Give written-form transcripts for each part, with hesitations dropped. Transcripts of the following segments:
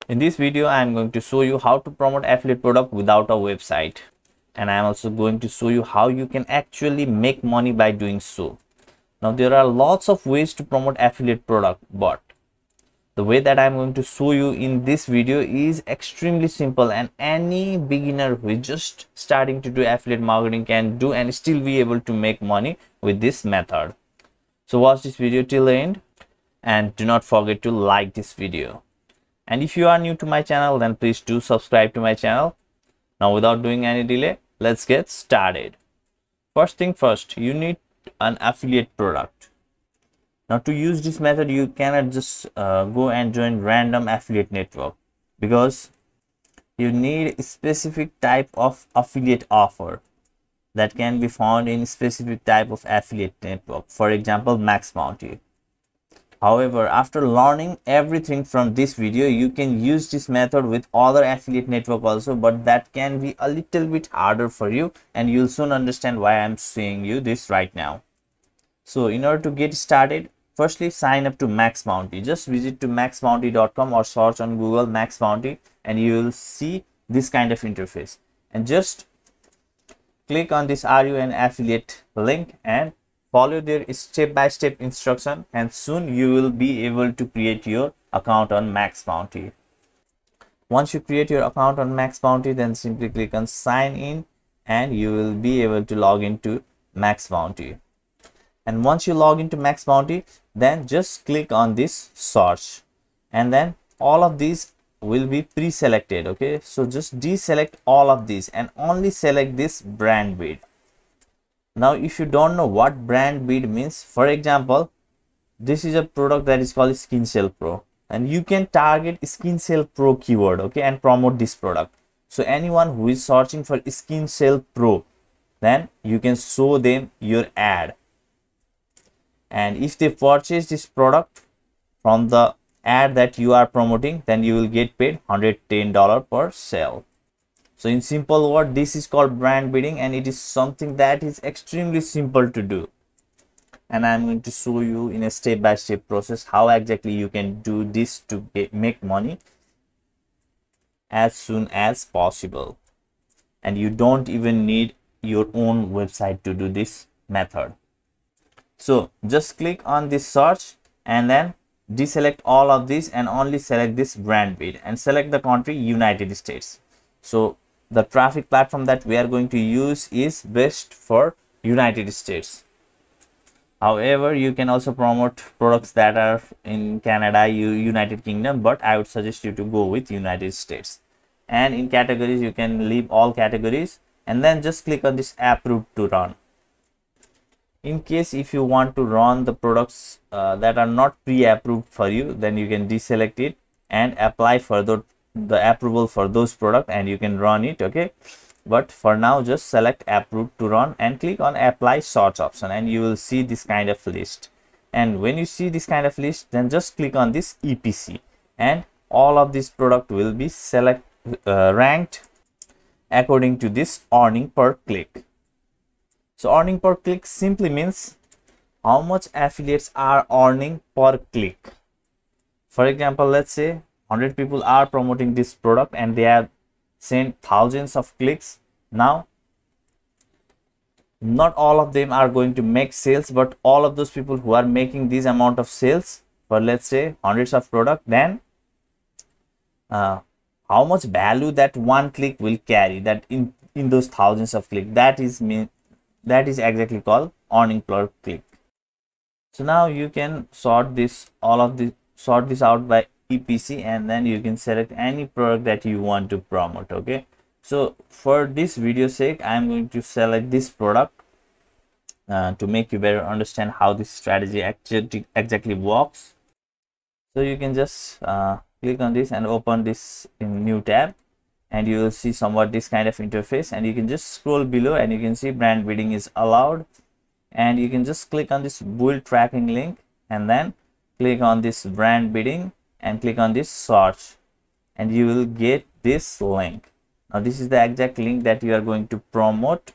In this video, I am going to show you how to promote affiliate product without a website. And I am also going to show you how you can actually make money by doing so. Now, there are lots of ways to promote affiliate product, but the way that I am going to show you in this video is extremely simple, and any beginner who is just starting to do affiliate marketing can do and still be able to make money with this method. So watch this video till the end and do not forget to like this video. And if you are new to my channel, then please do subscribe to my channel. Now, without doing any delay, let's get started. First thing first, you need an affiliate product. Now, to use this method, you cannot just go and join random affiliate network, because you need a specific type of affiliate offer that can be found in specific type of affiliate network. For example, Max Bounty. However, after learning everything from this video, you can use this method with other affiliate network also, but that can be a little bit harder for you, and you'll soon understand why I'm saying you this right now. So in order to get started, firstly sign up to Max Bounty. Just visit to maxbounty.com or search on Google Max Bounty, and you will see this kind of interface. And just click on this "Are you an affiliate?" link and follow their step-by-step instruction, and soon you will be able to create your account on Max Bounty. Once you create your account on Max Bounty, then simply click on sign in and you will be able to log into Max Bounty. And once you log into Max Bounty, then just click on this search, and then all of these will be pre-selected. Okay, so just deselect all of these and only select this brand bid. Now, if you don't know what brand bid means, for example, this is a product that is called Skin Cell Pro, and you can target Skin Cell Pro keyword, okay, and promote this product. So anyone who is searching for Skin Cell Pro, then you can show them your ad, and if they purchase this product from the ad that you are promoting, then you will get paid $110 per sale. So in simple word, this is called brand bidding, and it is something that is extremely simple to do. And I'm going to show you in a step-by-step process how exactly you can do this to make money as soon as possible. And you don't even need your own website to do this method. So just click on this search and then deselect all of these and only select this brand bid and select the country United States. So the traffic platform that we are going to use is best for United States. However, you can also promote products that are in Canada, United Kingdom, but I would suggest you to go with United States. And in categories, you can leave all categories and then just click on this approved to run. In case if you want to run the products that are not pre-approved for you, then you can deselect it and apply for the approval for those products, and you can run it. Okay, but for now just select approved to run and click on apply search option, and you will see this kind of list. And when you see this kind of list, then just click on this EPC, and all of this product will be ranked according to this earning per click. So earning per click simply means how much affiliates are earning per click. For example, let's say 100 people are promoting this product and they have sent thousands of clicks. Now, not all of them are going to make sales, but all of those people who are making this amount of sales for, let's say, hundreds of products, then how much value that one click will carry, that in those thousands of clicks, that is exactly called earning per click. So now you can sort this out by EPC, and then you can select any product that you want to promote. Okay, so for this video sake, I'm going to select this product to make you better understand how this strategy exactly works. So you can just click on this and open this in new tab, and you will see somewhat this kind of interface, and you can just scroll below and you can see brand bidding is allowed, and you can just click on this build tracking link and then click on this brand bidding and click on this search, and you will get this link. Now this is the exact link that you are going to promote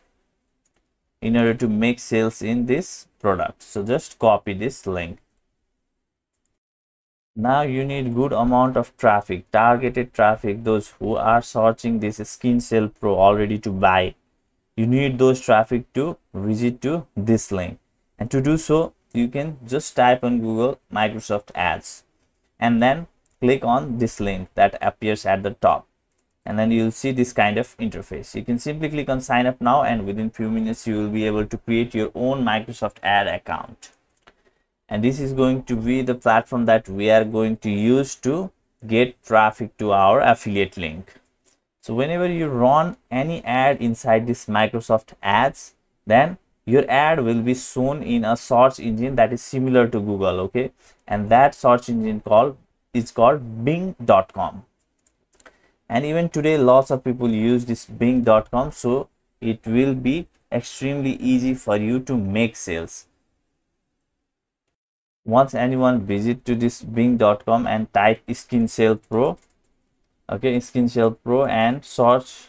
in order to make sales in this product. So just copy this link Now you need good amount of traffic, targeted traffic, those who are searching this Skin Cell Pro already to buy. You need those traffic to visit to this link, and to do so you can just type on Google Microsoft Ads and then click on this link that appears at the top, and then you'll see this kind of interface. You can simply click on sign up now, and within few minutes you will be able to create your own Microsoft Ad account. And this is going to be the platform that we are going to use to get traffic to our affiliate link. So whenever you run any ad inside this Microsoft Ads, then your ad will be shown in a search engine that is similar to Google, okay? And that search engine is called Bing.com. And even today lots of people use this Bing.com, so it will be extremely easy for you to make sales. Once anyone visit to this Bing.com and type Skin Cell Pro, okay, Skin Cell Pro, and search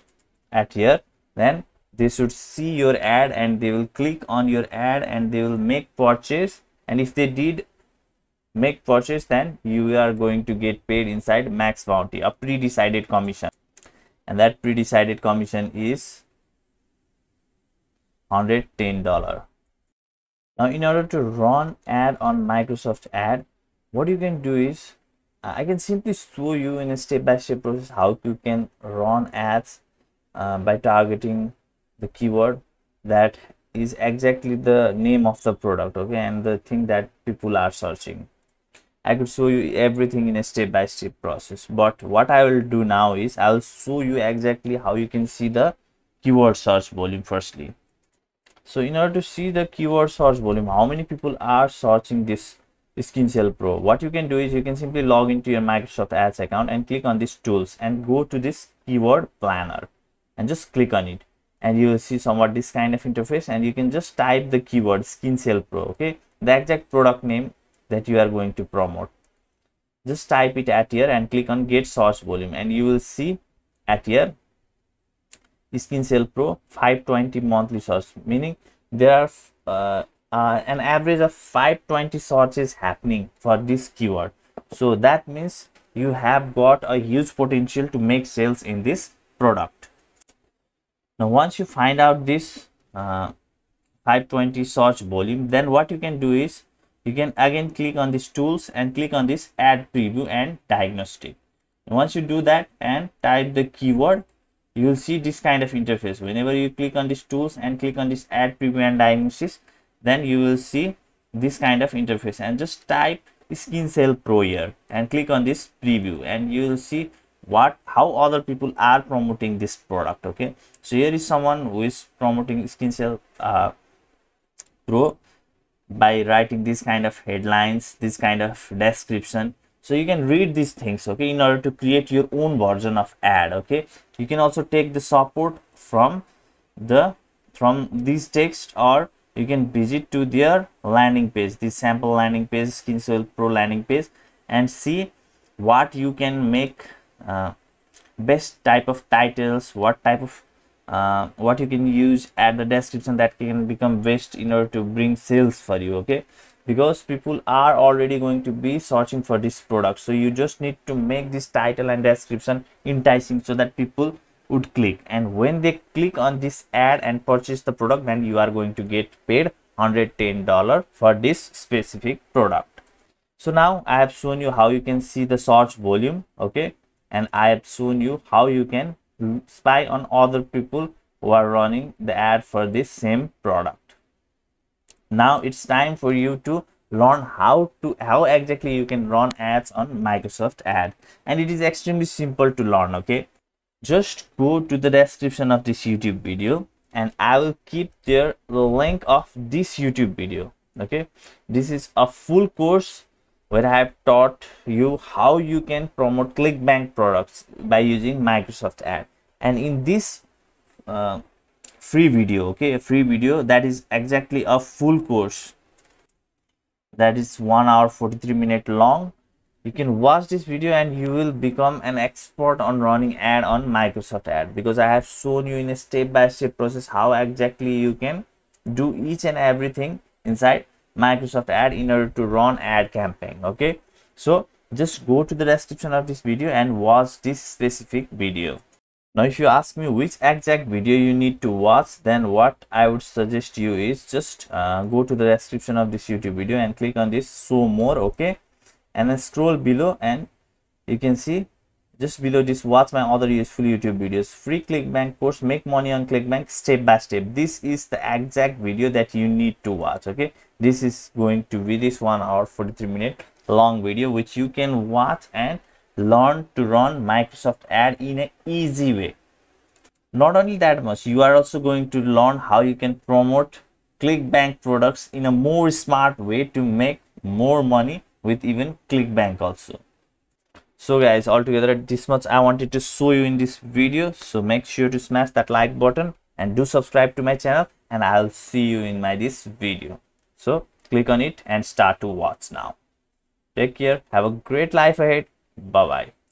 at here, then they should see your ad and they will click on your ad and they will make purchase. And if they did make purchase, then you are going to get paid inside max bounty, a pre-decided commission, and that pre-decided commission is $110. Now in order to run ad on Microsoft Ad, what you can do is I can simply show you in a step-by-step process how you can run ads by targeting the keyword that is exactly the name of the product, okay, and the thing that people are searching. I could show you everything in a step-by-step process, but what I will do now is I will show you exactly how you can see the keyword search volume firstly. So in order to see the keyword search volume, how many people are searching this Skin Cell Pro, what you can do is you can simply log into your Microsoft Ads account and click on this tools and go to this keyword planner and just click on it, and you will see somewhat this kind of interface, and you can just type the keyword Skin Cell Pro, okay, the exact product name that you are going to promote. Just type it at here and click on get search volume, and you will see at here Skin Cell Pro 520 monthly search, meaning there are an average of 520 searches happening for this keyword. So that means you have got a huge potential to make sales in this product. Now once you find out this 520 search volume, then what you can do is you can again click on this tools and click on this ad preview and diagnostic. And once you do that and type the keyword, you will see this kind of interface. Whenever you click on these tools and click on this ad preview and diagnosis, then you will see this kind of interface, and just type Skin Cell Pro here and click on this preview, and you will see how other people are promoting this product, okay. So here is someone who is promoting Skin Cell Pro by writing this kind of headlines, this kind of description. So you can read these things, okay, in order to create your own version of ad, okay. You can also take the support from these text, or you can visit to their landing page, this sample landing page, Skin Cell Pro landing page, and see what you can make best type of titles, what you can use at the description that can become best in order to bring sales for you, okay. Because people are already going to be searching for this product, so you just need to make this title and description enticing so that people would click, and when they click on this ad and purchase the product, then you are going to get paid $110 for this specific product. So now I have shown you how you can see the search volume, okay, and I have shown you how you can spy on other people who are running the ad for this same product. Now it's time for you to learn how exactly you can run ads on Microsoft Ad, and it is extremely simple to learn, okay. Just go to the description of this YouTube video, and I will keep there the link of this YouTube video, okay. This is a full course where I have taught you how you can promote ClickBank products by using Microsoft Ad, and in this free video, okay, a free video that is exactly a full course that is 1 hour 43 minutes long. You can watch this video and you will become an expert on running ad on Microsoft Ad, because I have shown you in a step-by-step process how exactly you can do each and everything inside Microsoft Ad in order to run ad campaign, okay. So just go to the description of this video and watch this specific video. Now if you ask me which exact video you need to watch, then what I would suggest you is just go to the description of this YouTube video and click on this show more, okay, and then scroll below and you can see just below this, watch my other useful YouTube videos, free clickbank course, make money on clickbank step by step. This is the exact video that you need to watch, okay. This is going to be this 1 hour 43-minute long video which you can watch and learn to run Microsoft ad in an easy way. Not only that much, you are also going to learn how you can promote clickbank products in a more smart way to make more money with even clickbank also. So guys, altogether this much I wanted to show you in this video. So make sure to smash that like button and do subscribe to my channel, and I'll see you in my this video. So click on it and start to watch now. Take care, have a great life ahead. Bye bye.